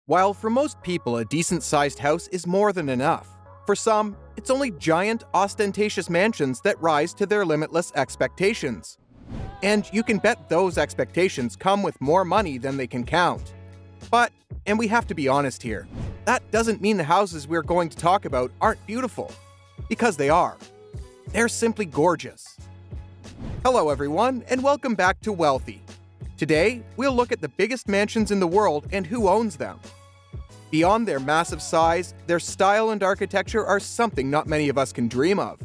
While for most people a decent-sized house is more than enough, for some, it's only giant, ostentatious mansions that rise to their limitless expectations. And you can bet those expectations come with more money than they can count. But, and we have to be honest here, that doesn't mean the houses we're going to talk about aren't beautiful. Because they are. They're simply gorgeous. Hello everyone, and welcome back to Wealthy. Today, we'll look at the biggest mansions in the world and who owns them. Beyond their massive size, their style and architecture are something not many of us can dream of.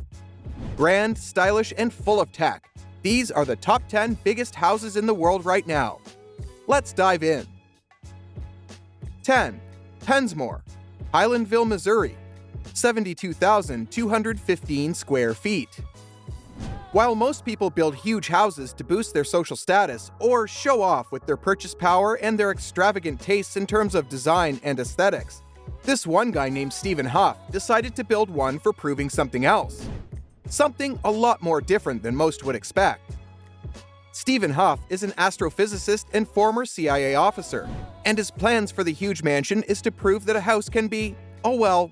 Grand, stylish, and full of tech, these are the top 10 biggest houses in the world right now. Let's dive in. 10. Pensmore, Highlandville, Missouri, 72,215 square feet. While most people build huge houses to boost their social status or show off with their purchase power and their extravagant tastes in terms of design and aesthetics, this one guy named Stephen Huff decided to build one for proving something else. Something a lot more different than most would expect. Stephen Huff is an astrophysicist and former CIA officer, and his plans for the huge mansion is to prove that a house can be, oh well,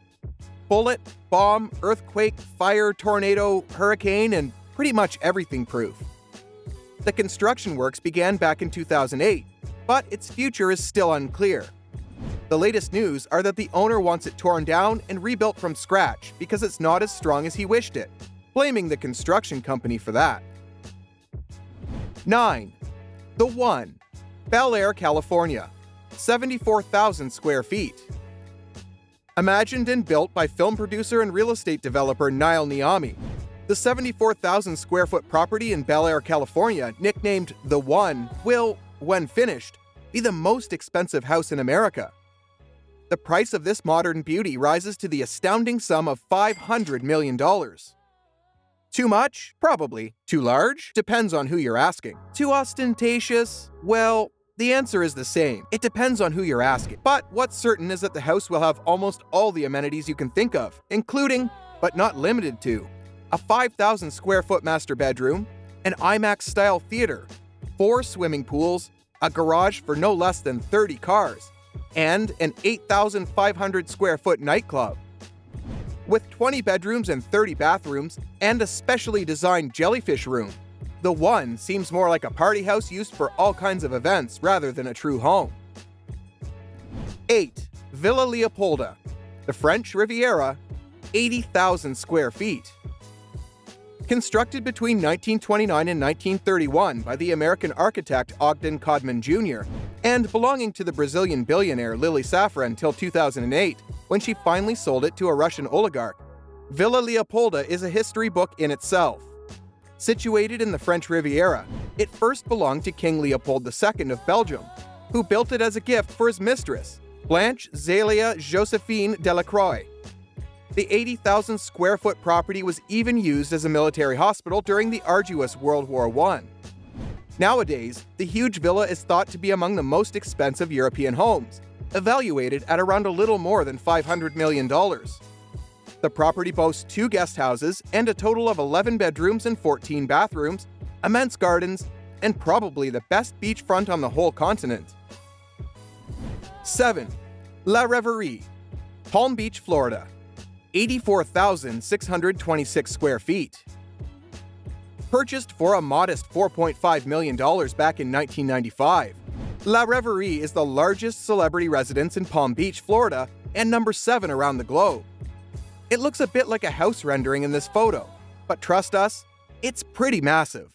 bullet, bomb, earthquake, fire, tornado, hurricane, and pretty much everything proof. The construction works began back in 2008, but its future is still unclear. The latest news are that the owner wants it torn down and rebuilt from scratch because it's not as strong as he wished it, blaming the construction company for that. 9. The One, Bel Air, California, 74,000 square feet. Imagined and built by film producer and real estate developer Niall Niami, the 74,000 square foot property in Bel Air, California, nicknamed The One, will, when finished, be the most expensive house in America. The price of this modern beauty rises to the astounding sum of $500 million. Too much? Probably. Too large? Depends on who you're asking. Too ostentatious? Well, the answer is the same. It depends on who you're asking. But what's certain is that the house will have almost all the amenities you can think of, including, but not limited to, a 5,000 square foot master bedroom, an IMAX-style theater, 4 swimming pools, a garage for no less than 30 cars, and an 8,500 square foot nightclub. With 20 bedrooms and 30 bathrooms, and a specially designed jellyfish room, The One seems more like a party house used for all kinds of events rather than a true home. 8. Villa Leopolda, the French Riviera, 80,000 square feet. Constructed between 1929 and 1931 by the American architect Ogden Codman Jr. and belonging to the Brazilian billionaire Lily Safra until 2008, when she finally sold it to a Russian oligarch, Villa Leopolda is a history book in itself. Situated in the French Riviera, it first belonged to King Leopold II of Belgium, who built it as a gift for his mistress, Blanche Zélia Joséphine Delacroix. The 80,000 square foot property was even used as a military hospital during the arduous World War I. Nowadays, the huge villa is thought to be among the most expensive European homes, evaluated at around a little more than $500 million. The property boasts 2 guest houses and a total of 11 bedrooms and 14 bathrooms, immense gardens, and probably the best beachfront on the whole continent. 7. La Reverie, Palm Beach, Florida, 84,626 square feet. Purchased for a modest $4.5 million back in 1995, La Reverie is the largest celebrity residence in Palm Beach, Florida, and number 7 around the globe. It looks a bit like a house rendering in this photo, but trust us, it's pretty massive.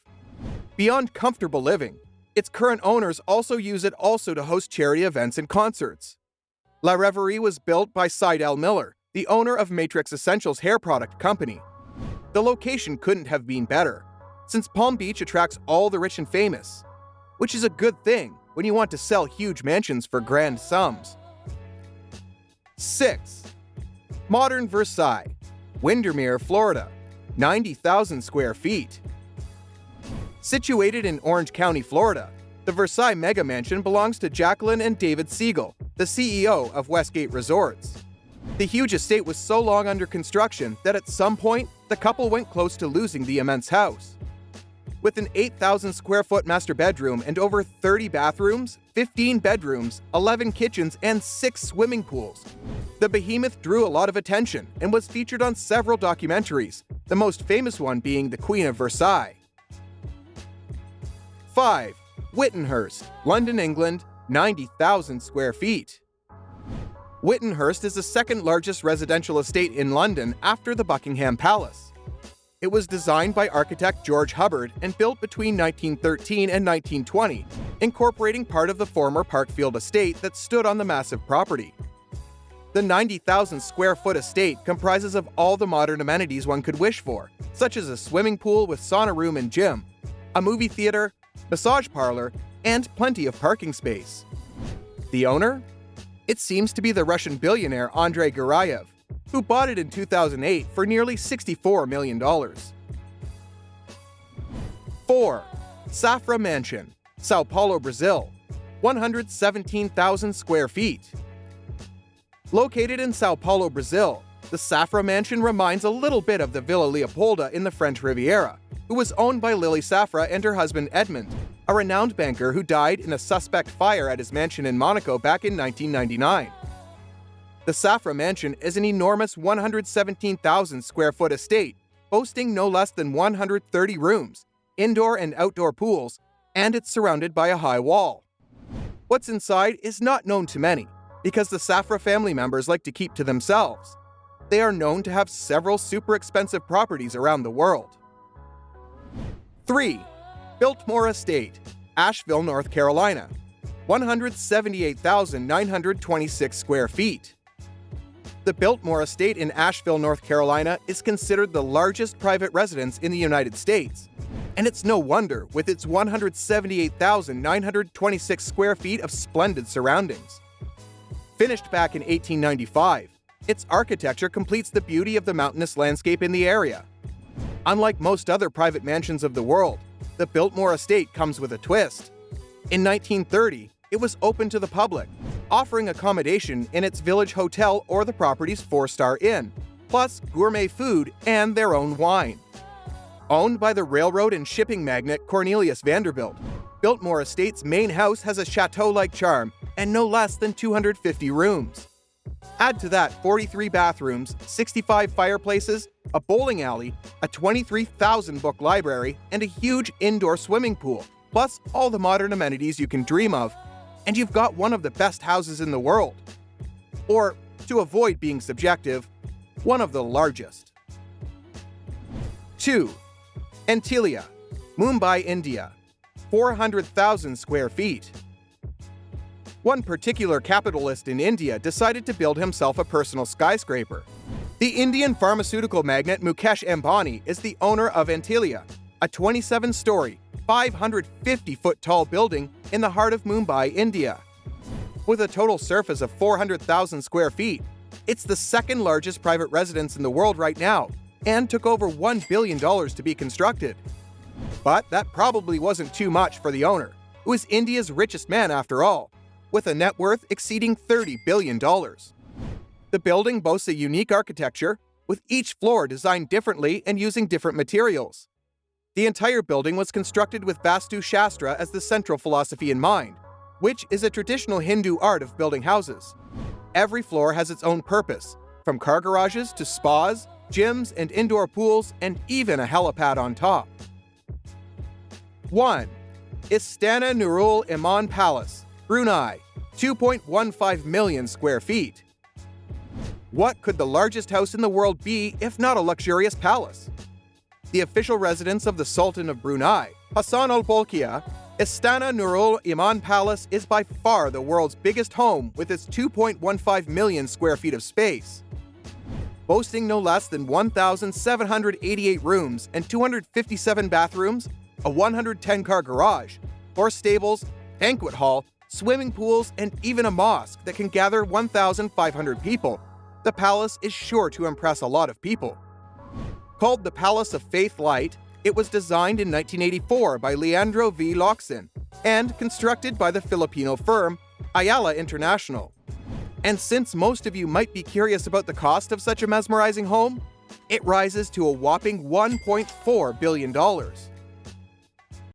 Beyond comfortable living, its current owners also use it to host charity events and concerts. La Reverie was built by Seidel Miller, the owner of Matrix Essentials hair product company. The location couldn't have been better, since Palm Beach attracts all the rich and famous, which is a good thing when you want to sell huge mansions for grand sums. 6. Modern Versailles, Windermere, Florida, 90,000 square feet. Situated in Orange County, Florida, the Versailles Mega Mansion belongs to Jacqueline and David Siegel, the CEO of Westgate Resorts. The huge estate was so long under construction that at some point, the couple went close to losing the immense house. With an 8,000 square foot master bedroom and over 30 bathrooms, 15 bedrooms, 11 kitchens, and 6 swimming pools. The behemoth drew a lot of attention and was featured on several documentaries, the most famous one being The Queen of Versailles. 5. Whittenhurst, London, England, 90,000 square feet. Whittenhurst is the second largest residential estate in London after the Buckingham Palace. It was designed by architect George Hubbard and built between 1913 and 1920, incorporating part of the former Parkfield estate that stood on the massive property. The 90,000 square foot estate comprises of all the modern amenities one could wish for, such as a swimming pool with sauna room and gym, a movie theater, massage parlor, and plenty of parking space. The owner? It seems to be the Russian billionaire Andrei Gurayev, who bought it in 2008 for nearly $64 million. 4. Safra Mansion, Sao Paulo, Brazil, 117,000 square feet. Located in Sao Paulo, Brazil, the Safra Mansion reminds a little bit of the Villa Leopolda in the French Riviera, who was owned by Lily Safra and her husband Edmond, a renowned banker who died in a suspect fire at his mansion in Monaco back in 1999. The Safra Mansion is an enormous 117,000 square foot estate, boasting no less than 130 rooms, indoor and outdoor pools, and it's surrounded by a high wall. What's inside is not known to many, because the Safra family members like to keep to themselves. They are known to have several super expensive properties around the world. 3. Biltmore Estate, Asheville, North Carolina, 178,926 square feet. The Biltmore Estate in Asheville, North Carolina is considered the largest private residence in the United States. And it's no wonder with its 178,926 square feet of splendid surroundings. Finished back in 1895, its architecture completes the beauty of the mountainous landscape in the area. Unlike most other private mansions of the world, the Biltmore Estate comes with a twist. In 1930, it was open to the public, offering accommodation in its village hotel or the property's 4-star inn, plus gourmet food and their own wine. Owned by the railroad and shipping magnate Cornelius Vanderbilt, Biltmore Estate's main house has a chateau-like charm and no less than 250 rooms. Add to that 43 bathrooms, 65 fireplaces, a bowling alley, a 23,000-book library, and a huge indoor swimming pool, plus all the modern amenities you can dream of, and you've got one of the best houses in the world. Or, to avoid being subjective, one of the largest. 2. Antilia, Mumbai, India, 400,000 square feet. One particular capitalist in India decided to build himself a personal skyscraper. The Indian pharmaceutical magnate Mukesh Ambani is the owner of Antilia, a 27-story, 550-foot-tall building in the heart of Mumbai, India. With a total surface of 400,000 square feet, it's the second largest private residence in the world right now, and took over $1 billion to be constructed. But that probably wasn't too much for the owner, who is India's richest man after all, with a net worth exceeding $30 billion. The building boasts a unique architecture, with each floor designed differently and using different materials. The entire building was constructed with Vastu Shastra as the central philosophy in mind, which is a traditional Hindu art of building houses. Every floor has its own purpose, from car garages to spas, gyms and indoor pools, and even a helipad on top. 1. Istana Nurul Iman Palace, Brunei, 2.15 million square feet. What could the largest house in the world be if not a luxurious palace? The official residence of the Sultan of Brunei, Hassan al-Bolkiah, Istana Nurul Iman Palace is by far the world's biggest home with its 2.15 million square feet of space. Boasting no less than 1,788 rooms and 257 bathrooms, a 110-car garage, horse stables, banquet hall, swimming pools, and even a mosque that can gather 1,500 people, the palace is sure to impress a lot of people. Called the Palace of Faith Light, it was designed in 1984 by Leandro V. Locsin and constructed by the Filipino firm Ayala International. And since most of you might be curious about the cost of such a mesmerizing home, it rises to a whopping $1.4 billion.